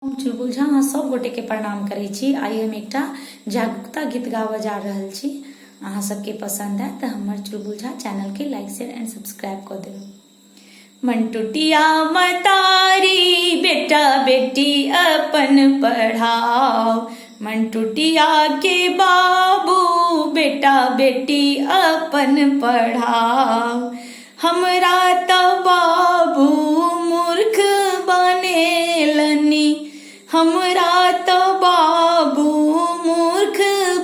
हम चुलबुल झा अहाँ सब गोटे के प्रणाम करै छी। आइ हम एकटा जागरूकता गीत गाबऽ जा रहल छी। अहाँ सबके पसंद है तो हमर चुलबुल झा चैनल के लाइक शेयर एंड सब्सक्राइब कर देबै। मन टुटिया मतारी बेटा बेटी अपन पढ़ाओ, मन टुटिया के बाबू बेटा बेटी अपन पढ़ाओ। हमरा तो बाबू मूर्ख बनेलनी, हमरा तो बाबू मूर्ख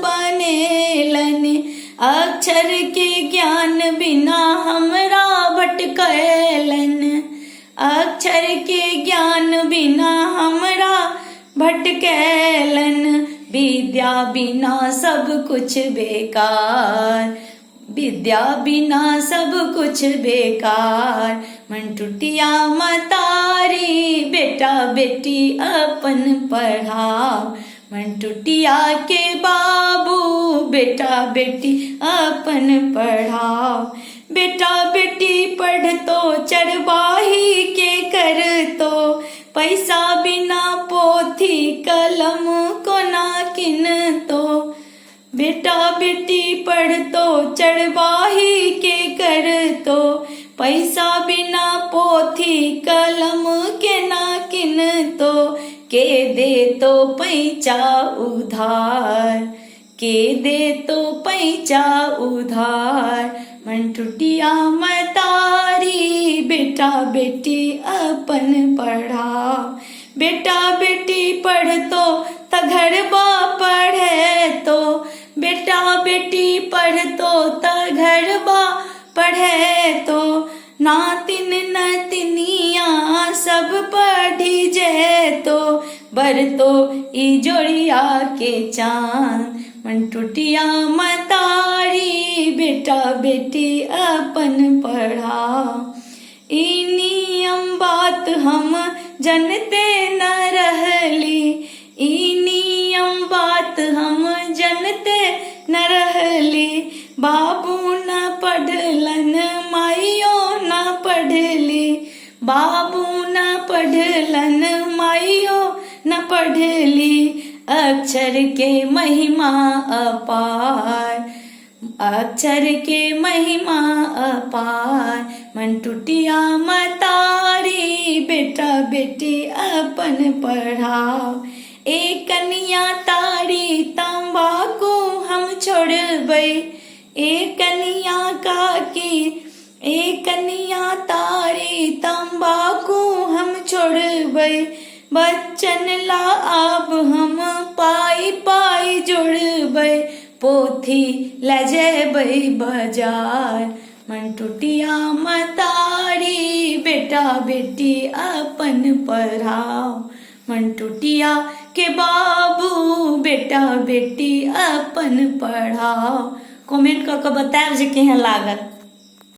बनेलनी। अक्षर के ज्ञान बिना हमरा भटकैलन, अक्षर के ज्ञान बिना हमरा भटकैलन। विद्या बिना सब कुछ बेकार, विद्या बिना सब कुछ बेकार। मन टुटिया मतारी बेटा बेटी अपन पढ़ाओ, मन टुटिया के बाबू बेटा बेटी अपन पढ़ाओ। बेटा बेटी पढ़ तो चरवाही के कर तो, पैसा बिना पोथी कलम कोना किन तो। बेटा बेटी पढ़ तो चरवाही के कर तो, पैसा बिना पोथी कलम के ना किन तो। के दे तो पैंचा उधार, के दे तो पैंचा उधार। मन टुटिया मतारी बेटा बेटी अपन पढ़ाओ। बेटा बेटी पढ़ तो त घरबा पढ़े तो, बेटा बेटी पढ़ तो त घरबा पढ़े तो। नातिन नतिनिया सब पढ़ी जे तो, बर तो ई जोड़िया के चांद। मन टुटिया मतारी बेटा बेटी अपन पढ़ाओ। ई नियम बात हम जनते न रहली, ई नियम बात हम जनते न रहली। बाबू न पढ़लन माइयो न पढ़ली, बाबू न पढ़लन माइयो न पढ़ली। अक्षर के महिमा अपार, अक्षर के महिमा अपार। मन टुटिया मतारी बेटा बेटी अपन पढ़ाओ। एक कनिया तारी तंबाकू हम छोड़बै, एक कनिया काकी एक कनिया तारी तंबाकू हम छोड़बै। बच्चन ला अब हम पाई पाई जोड़बै, पोथी ले जेबै बाजार। मन टुटिया मतारी बेटा बेटी अपन पढ़ाओ, मन टुटिया के बाबू बेटा बेटी अपन पढ़ाओ। कमेंट करके बताएब जे केहन लागल।